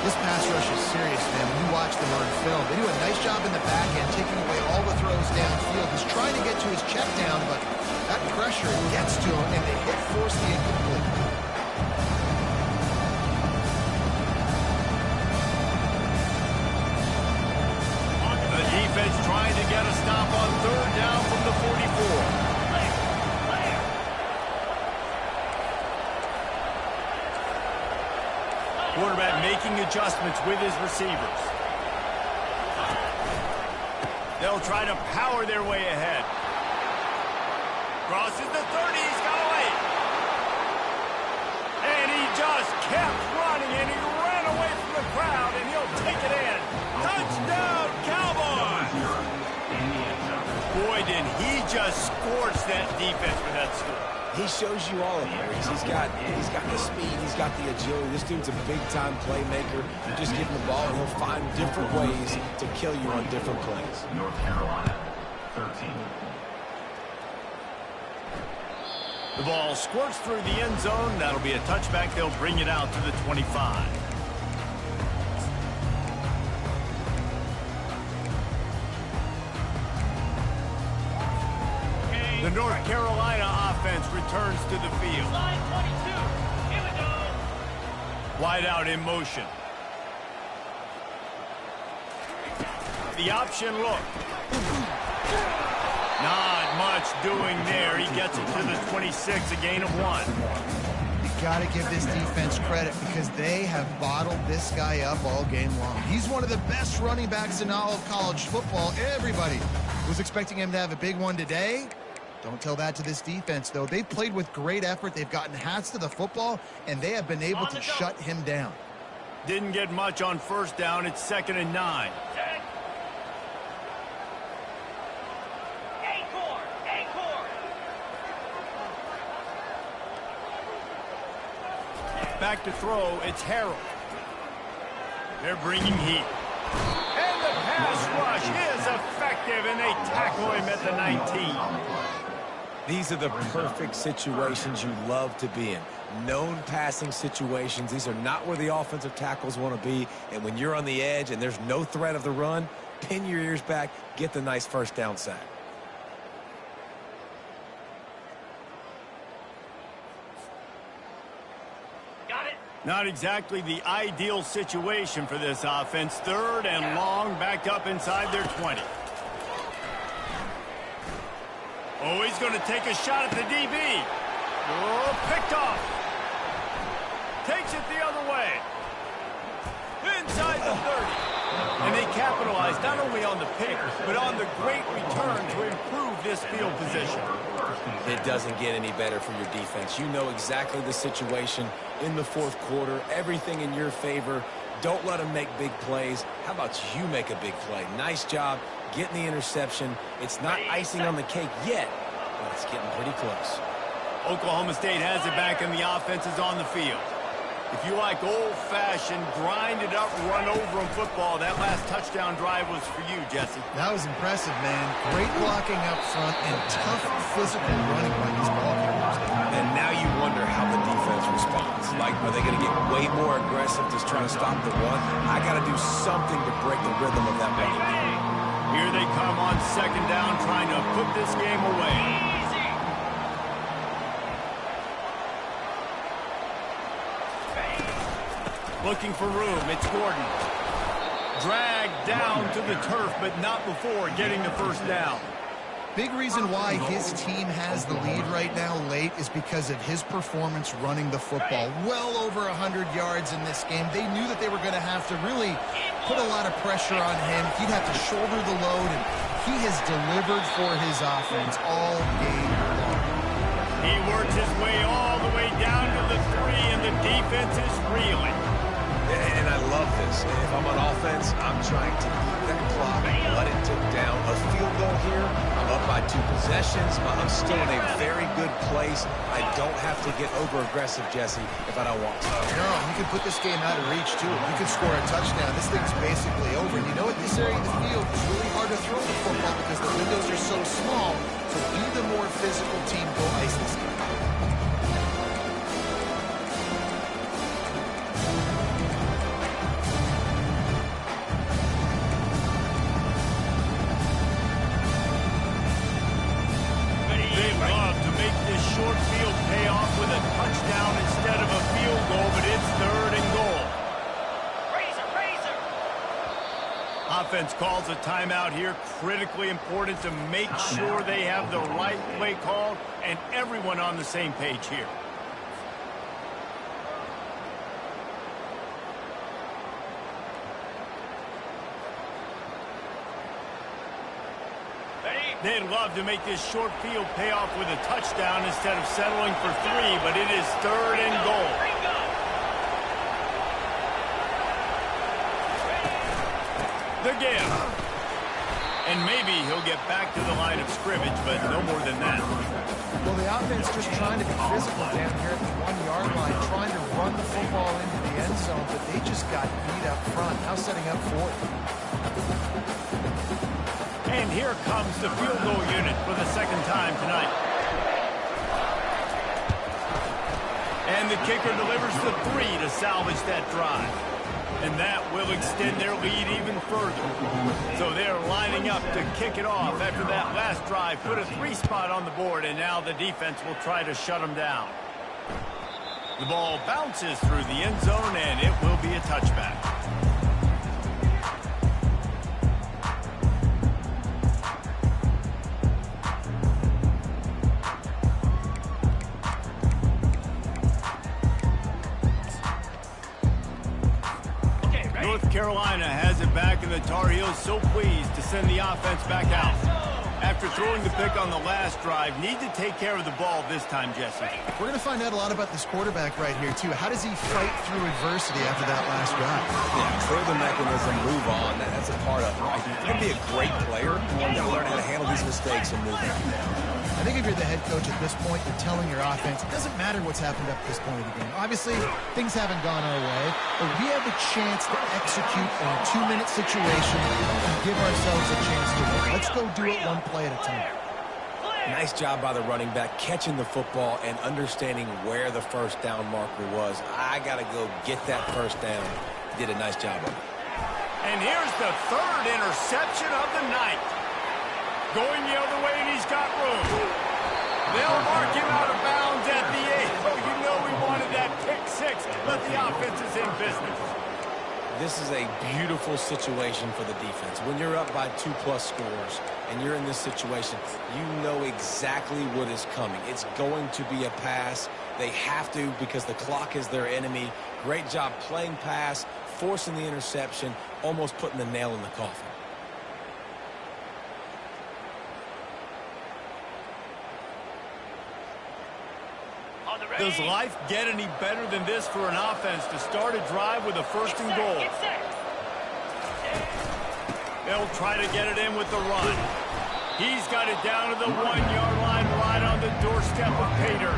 This pass rush is serious, man. When you watch them on film, they do a nice job in the back end, taking away all the throws downfield. He's trying to get to his check down, but that pressure gets to him, and the hit forced the incomplete. The defense trying to get a stop on third down from the 44. Quarterback making adjustments with his receivers. They'll try to power their way ahead. Crosses the 30, he's got away. And he just kept running, and he ran away from the crowd, and he'll take it in. Touchdown, Cowboys! Boy, did he just scorch that defense with that score. He shows you all of it. He's got the speed. He's got the agility. This dude's a big-time playmaker. You just give him the ball, and he'll find different ways to kill you on different plays. North Carolina, 13. The ball squirts through the end zone. That'll be a touchback. They'll bring it out to the 25. The North Carolina offense returns to the field. Line 22. Here we go. Wide out in motion. The option look. Not much doing there. He gets it to the 26, a gain of 1. You got to give this defense credit because they have bottled this guy up all game long. He's one of the best running backs in all of college football. Everybody was expecting him to have a big one today. Don't tell that to this defense, though. They've played with great effort. They've gotten hats to the football, and they have been able to shut him down. Didn't get much on first down. It's 2nd and 9. Set. Acorn. Acorn. Back to throw. It's Harold. They're bringing heat. And the pass rush is effective, and they tackle him at the 19. These are the perfect situations you love to be in. Known passing situations. These are not where the offensive tackles want to be. And when you're on the edge and there's no threat of the run, pin your ears back, get the nice first down sack. Got it. Not exactly the ideal situation for this offense. 3rd and long, backed up inside their 20. Oh, he's going to take a shot at the DB. Oh, picked off. Takes it the other way. Inside the 30. And they capitalize not only on the pick, but on the great return to improve this field position. It doesn't get any better for your defense. You know exactly the situation in the 4th quarter. Everything in your favor. Don't let them make big plays. How about you make a big play? Nice job getting the interception. It's not icing on the cake yet, but it's getting pretty close. Oklahoma State has it back, and the offense is on the field. If you like old-fashioned, grinded-up, run-over-'em football, that last touchdown drive was for you, Jesse. That was impressive, man. Great blocking up front and tough physical running by these ball carriers. And now you wonder how the defense responds. Like, are they going to get way more aggressive just trying to stop the run? I got to do something to break the rhythm of that running game. Here they come on 2nd down, trying to put this game away. Looking for room. It's Gordon. Dragged down to the turf, but not before getting the first down. Big reason why his team has the lead right now late is because of his performance running the football. Well over 100 yards in this game. They knew that they were going to have to really put a lot of pressure on him. He'd have to shoulder the load, and he has delivered for his offense all game long. He works his way all the way down to the 3, and the defense is reeling. And I love this. If I'm on offense, I'm trying to eat that clock, let it tick down. A field goal here, I'm up by 2 possessions, but I'm still in a very good place. I don't have to get over-aggressive, Jesse, if I don't want to. No, you can put this game out of reach, too. You can score a touchdown. This thing's basically over. And you know, at this area of the field, it's really hard to throw the football because the windows are so small. So be the more physical team. Go ice this game. offense calls a timeout here. Critically important to make sure they have the right play called and everyone on the same page here. They'd love to make this short field pay off with a touchdown instead of settling for 3, but it is 3rd and goal. The give. And maybe he'll get back to the line of scrimmage, but no more than that. Well, the offense just trying to be physical down here at the 1-yard line, trying to run the football into the end zone, but they just got beat up front. Now setting up 4th. And here comes the field goal unit for the 2nd time tonight. And the kicker delivers the 3 to salvage that drive. And that will extend their lead even further. So they're lining up to kick it off after that last drive. Put a 3 spot on the board, and now the defense will try to shut them down. The ball bounces through the end zone, and it will be a touchback. North Carolina has it back, and the Tar Heels so pleased to send the offense back out. After throwing the pick on the last drive, need to take care of the ball this time, Jesse. We're going to find out a lot about this quarterback right here, too. How does he fight through adversity after that last drive? Yeah, clear the mechanism, move on. That's a part of it. Right? You're going to be a great player. You've got to learn how to handle these mistakes and move on. I think if you're the head coach at this point, you're telling your offense, it doesn't matter what's happened up to this point of the game. Obviously, things haven't gone our way, but we have a chance to execute in a 2-minute situation and give ourselves a chance to win. Let's go do it one play at a time. Nice job by the running back, catching the football and understanding where the first down marker was. I got to go get that first down. Did a nice job of it. And here's the 3rd interception of the night. Going the other way, and he's got room. They'll mark him out of bounds at the 8. Oh, you know we wanted that pick 6, but the offense is in business. This is a beautiful situation for the defense. When you're up by 2+ scores and you're in this situation, you know exactly what is coming. It's going to be a pass. They have to because the clock is their enemy. Great job playing pass, forcing the interception, almost putting the nail in the coffin. Does life get any better than this for an offense to start a drive with a 1st and goal? They'll try to get it in with the run. He's got it down to the 1-yard line right on the doorstep of Pater.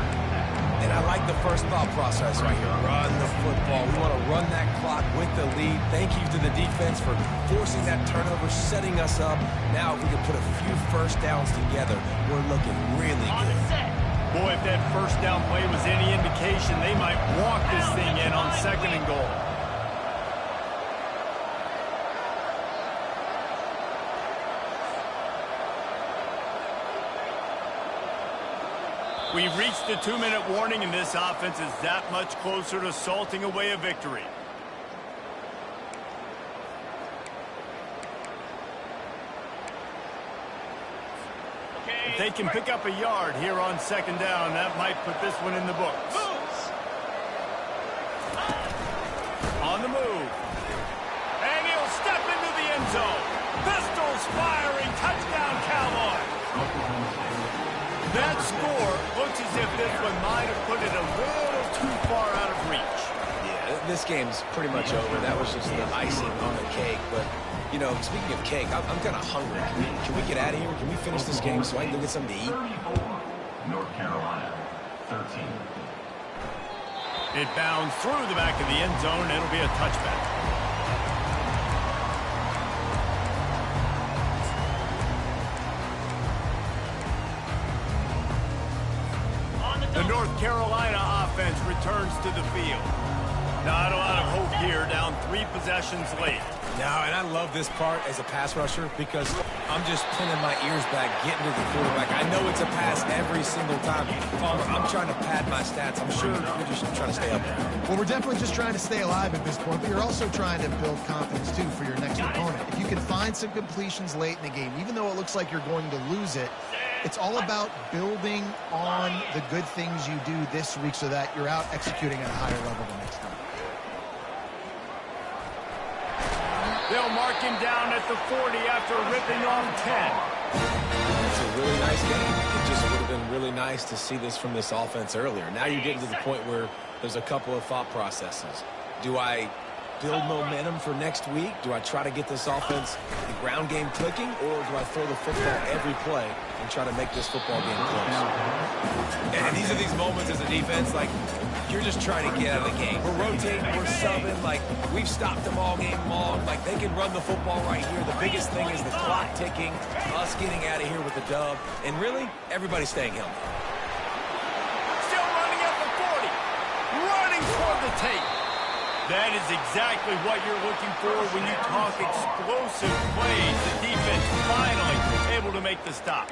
And I like the first thought process right here. Run the football. We want to run that clock with the lead. Thank you to the defense for forcing that turnover, setting us up. Now if we can put a few first downs together, we're looking really good. Boy, if that first down play was any indication, they might walk this thing in on 2nd and goal. We've reached the 2-minute warning, and this offense is that much closer to salting away a victory. If they can pick up a yard here on 2nd down, that might put this one in the books. On the move. And he'll step into the end zone. Pistols firing. Touchdown, Cowboys. That score looks as if this one might have put it a little too far out of reach. Yeah, this game's pretty much over. That was just the icing on the cake, but... You know, speaking of cake, I'm kind of hungry. Can we get out of here? Can we finish this game so I can go get something to eat? 34, North Carolina, 13. It bounds through the back of the end zone. It'll be a touchback. The North Carolina offense returns to the field. Not a lot of hope here, down 3 possessions late. No, and I love this part as a pass rusher because I'm just pinning my ears back, getting to the quarterback. I know it's a pass every single time. Palmer, I'm trying to pad my stats. I'm sure you're just trying to stay up there. Well, we're definitely just trying to stay alive at this point, but you're also trying to build confidence, too, for your next opponent. If you can find some completions late in the game, even though it looks like you're going to lose it, it's all about building on the good things you do this week so that you're out executing at a higher level the next time. They'll mark him down at the 40 after ripping off 10. It's a really nice game. It just would have been really nice to see this from this offense earlier. Now you're getting to the point where there's a couple of thought processes. Do I build momentum for next week? Do I try to get this offense, the ground game clicking, or do I throw the football every play and try to make this football game close? And these are these moments as a defense, like, you're just trying to get out of the game. We're rotating, we're subbing, like, we've stopped them all game long. Like, they can run the football right here. The biggest thing is the clock ticking, us getting out of here with the dub, and really, everybody staying healthy. Still running at the 40. Running toward the tape. That is exactly what you're looking for when you talk explosive plays. The defense finally able to make the stop.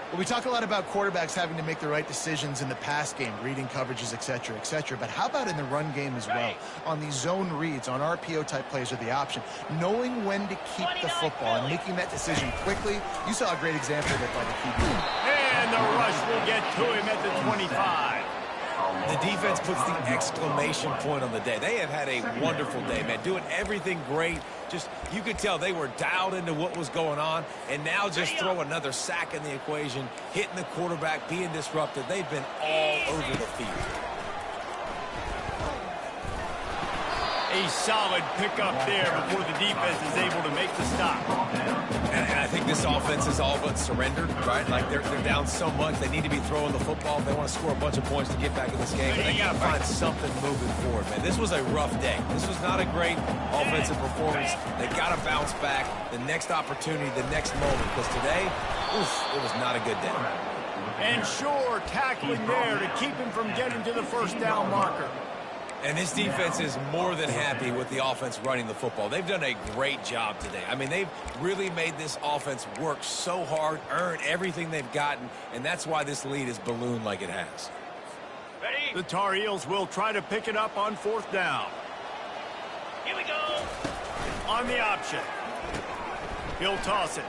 Well, we talk a lot about quarterbacks having to make the right decisions in the pass game, reading coverages, et cetera, but how about in the run game as well? On these zone reads, on RPO-type plays are the option. Knowing when to keep the football and making that decision quickly, you saw a great example of it by the QB. And the rush will get to him at the 25. The defense puts the exclamation point on the day. They have had a wonderful day, man, doing everything great. Just, you could tell they were dialed into what was going on, and now just throw another sack in the equation, hitting the quarterback, being disrupted. They've been all over the field. A solid pickup there before the defense is able to make the stop. And I think this offense is all but surrendered, right? Like, they're down so much, they need to be throwing the football. They want to score a bunch of points to get back in this game, but they got to find something moving forward, man. This was a rough day. This was not a great offensive performance. They got to bounce back. The next opportunity, the next moment, because today, oof, it was not a good day. And sure, tackling there to keep him from getting to the first down marker. And this defense is more than happy with the offense running the football. They've done a great job today. I mean, they've really made this offense work so hard, earn everything they've gotten, and that's why this lead is ballooned like it has. Ready? The Tar Heels will try to pick it up on 4th down. Here we go. On the option. He'll toss it.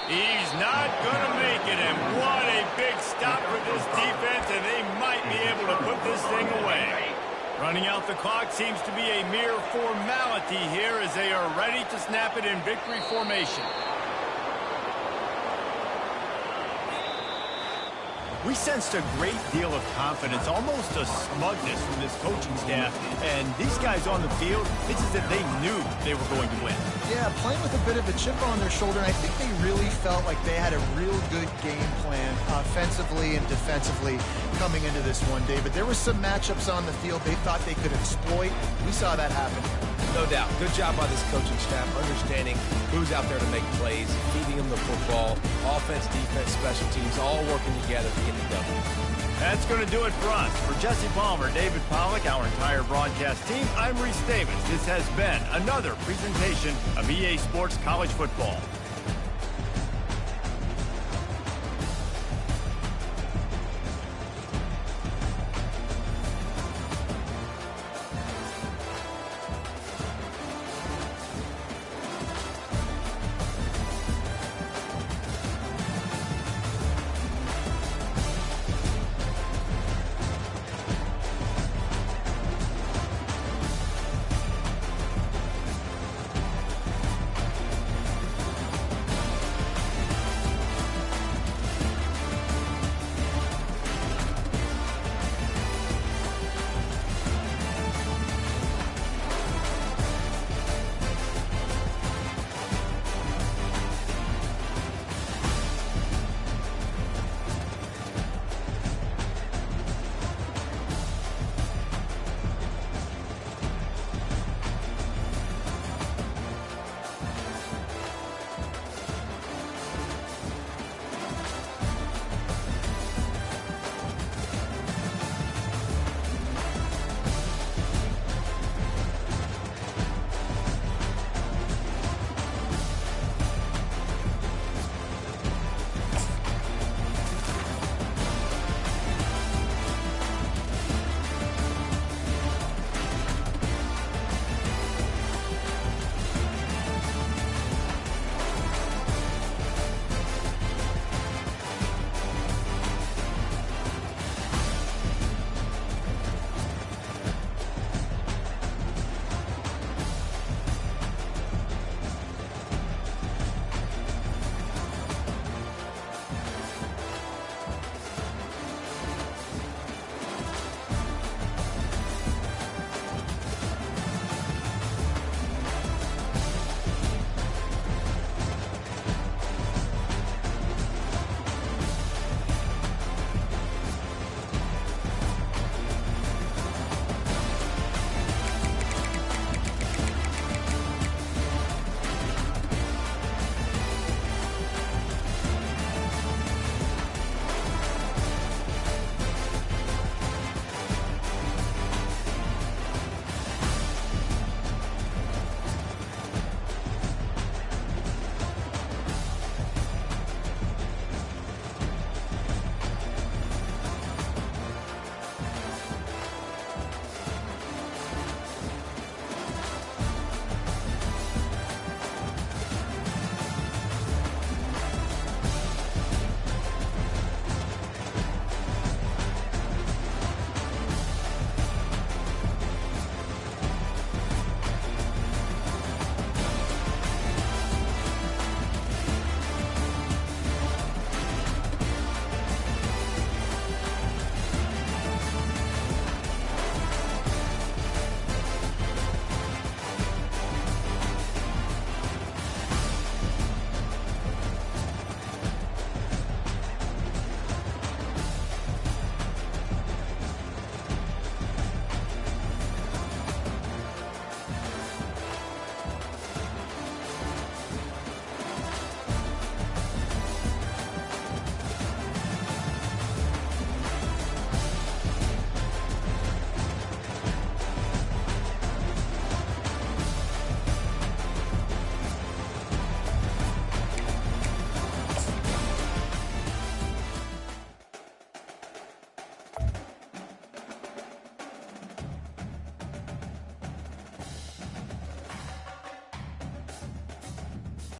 He's not going to make it, and what a big stop for this defense, and they might be able to put this thing away. Running out the clock seems to be a mere formality here as they are ready to snap it in victory formation. We sensed a great deal of confidence, almost a smugness from this coaching staff. And these guys on the field, it's as if they knew they were going to win. Yeah, playing with a bit of a chip on their shoulder, and I think they really felt like they had a real good game plan offensively and defensively coming into this one, David. There were some matchups on the field they thought they could exploit. We saw that happen. No doubt. Good job by this coaching staff, understanding who's out there to make plays, feeding them the football, offense, defense, special teams, all working together to get the double. That's going to do it for us. For Jesse Palmer, David Pollack, our entire broadcast team, I'm Reese Davis. This has been another presentation of EA Sports College Football.